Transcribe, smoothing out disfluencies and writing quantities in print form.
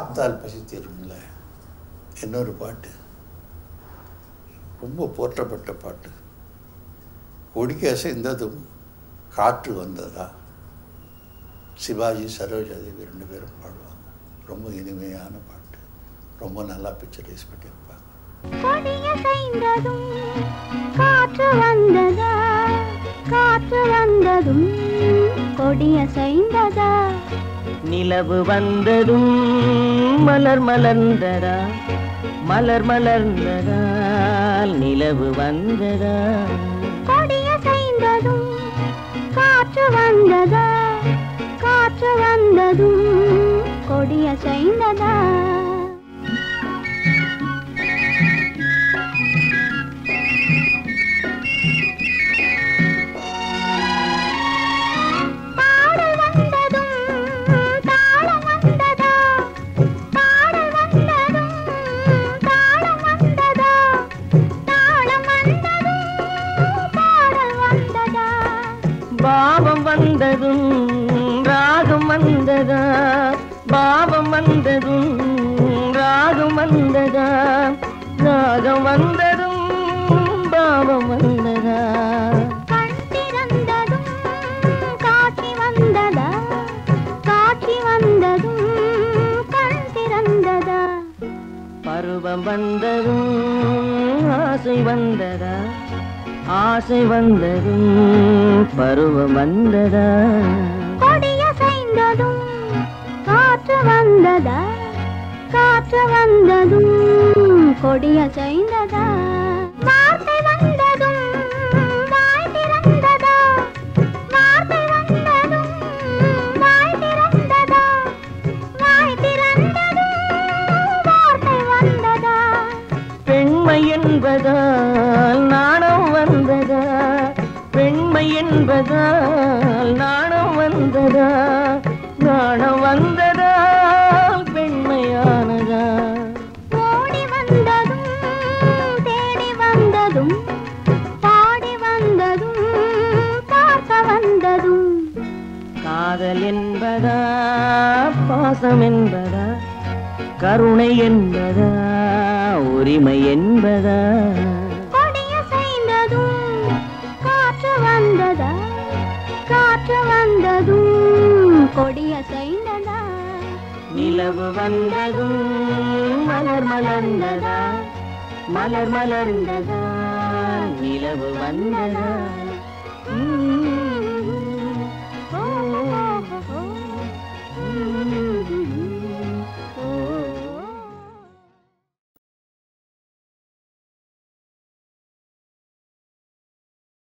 பார்த்தால் பசி தீரும்ல. இன்னொரு பாட்டு ரொம்ப போற்றப்பட்ட பாட்டு. கொடிக்கு அசைந்ததும் காற்று வந்ததா. சிவாஜி சரோஜா தேவி 2 பேரும் பாடுவாங்க. ரொம்ப இனிமையான பாட்டு. ரொம்ப நல்லா பிக்சரைஸ் பண்ணியிருப்பாங்க. காற்று வந்ததா, காற்று வந்ததும் கொடியசைந்ததா. நிலவு வந்ததும் மலர் மலர்ந்ததா, மலர் மலர்ந்ததால் நிலவு வந்ததா. கொடியசைந்ததும் காற்று வந்ததா, காற்று வந்ததும் கொடியசைந்ததா. பாவம் வந்ததும் ராகம் வந்ததா, பாவம் வந்ததும் ராகம் வந்ததா, ராகம் வந்ததும் பாவம் வந்ததா. கண் திறந்ததும் காட்சி வந்ததா, காட்சி வந்ததும் கண் திறந்ததா. பருவம் வந்ததும் ஆசை வந்ததா, ஆசை வந்ததும் பருவம் வந்ததா. கொடியசைந்ததும் காற்று வந்ததா, காற்று வந்ததும் கொடியசைந்ததா. வார்த்தை வந்ததும் வாய் திறந்ததா, வார்த்தை வந்ததும் வாய் திறந்ததா, வாய் திறந்ததும் வார்த்தை வந்ததா. பெண்மை என்பதால் நாணம் வந்ததா, பெண்மை என்பதால் நாணம் வந்ததா, நாணம் வந்ததால் பெண்மையானதா. ஓடி வந்ததும் தேடி வந்ததும் பாடி வந்ததும் பார்க்க வந்ததும். காதல் என்பதா பாசம் என்பதா, கருணை என்பதா உரிமை என்பதா. கொடியசைந்ததும் காற்று வந்ததா, காற்று வந்ததும் கொடியசைந்ததா. நிலவு வந்ததும் மலர் மலர்ந்ததா, மலர் மலர்ந்ததா நிலவு வந்ததா.